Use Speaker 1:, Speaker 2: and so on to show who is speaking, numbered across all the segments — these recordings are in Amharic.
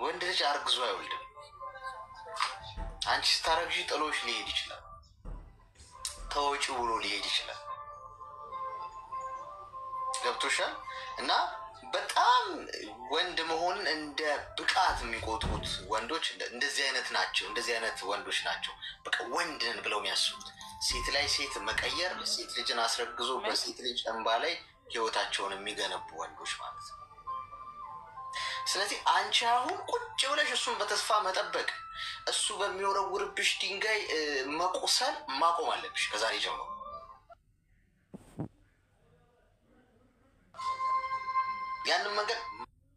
Speaker 1: ወንድ ልጅ አርግዞ አይወልድም። አንቺ ስታረግዢ ጥሎሽ ሊሄድ ይችላል። ተወጪ ብሎ ሊሄድ ይችላል። ገብቶሻል? እና በጣም ወንድ መሆንን እንደ ብቃት የሚቆጥሩት ወንዶች እንደዚህ አይነት ናቸው። እንደዚህ አይነት ወንዶች ናቸው በቃ ወንድን ብለው የሚያስቡት። ሴት ላይ ሴት መቀየር፣ ሴት ልጅን አስረግዞ በሴት ልጅ እንባ ላይ ህይወታቸውን የሚገነቡ ወንዶች ማለት ነው። ስለዚህ አንቺ አሁን ቁጭ ብለሽ እሱን በተስፋ መጠበቅ፣ እሱ በሚወረውርብሽ ድንጋይ መቆሰል ማቆም አለብሽ ከዛሬ ጀምሮ። ያንን መንገድ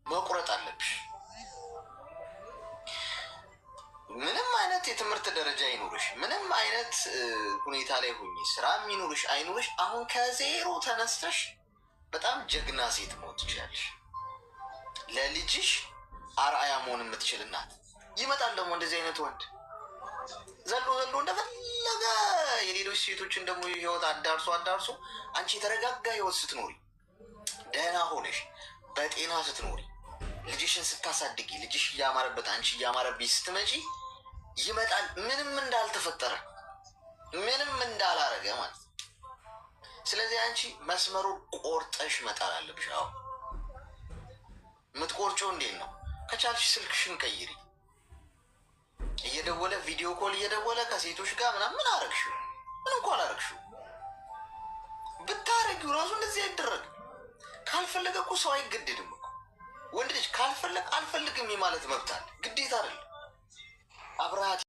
Speaker 1: መቁረጥ አለብሽ። ምንም አይነት የትምህርት ደረጃ አይኖርሽ፣ ምንም አይነት ሁኔታ ላይ ሁኚ፣ ስራ የሚኖርሽ አይኖርሽ፣ አሁን ከዜሮ ተነስተሽ በጣም ጀግና ሴት መሆን ትችላለሽ። ለልጅሽ አርአያ መሆን የምትችል እናት። ይመጣል ደግሞ እንደዚህ አይነት ወንድ ዘሎ እንደፈለገ የሌሎች ሴቶችን ደግሞ ህይወት አዳርሶ አንቺ የተረጋጋ ህይወት ስትኖሪ፣ ደህና ሆነሽ በጤና ስትኖሪ፣ ልጅሽን ስታሳድጊ፣ ልጅሽ እያማረበት አንቺ እያማረብሽ ስትመጪ ይመጣል ምንም እንዳልተፈጠረ ምንም እንዳላረገ ማለት ነው። ስለዚህ አንቺ መስመሩን ቆርጠሽ መጣል አለብሽ። አሁን የምትቆርጪው እንዴት ነው? ከቻልሽ ስልክሽን ቀይሪ። እየደወለ ቪዲዮ ኮል እየደወለ ከሴቶች ጋር ምናምን አረግሽው? ምን እንኳ አላረግሽው። ብታረጊው ራሱ እንደዚህ አይደረግም። ካልፈለገ እኮ ሰው አይገድድም እኮ። ወንድ ልጅ ካልፈለግ አልፈልግም የማለት መብት አለ፣ ግዴታ አይደለም። አብረሃት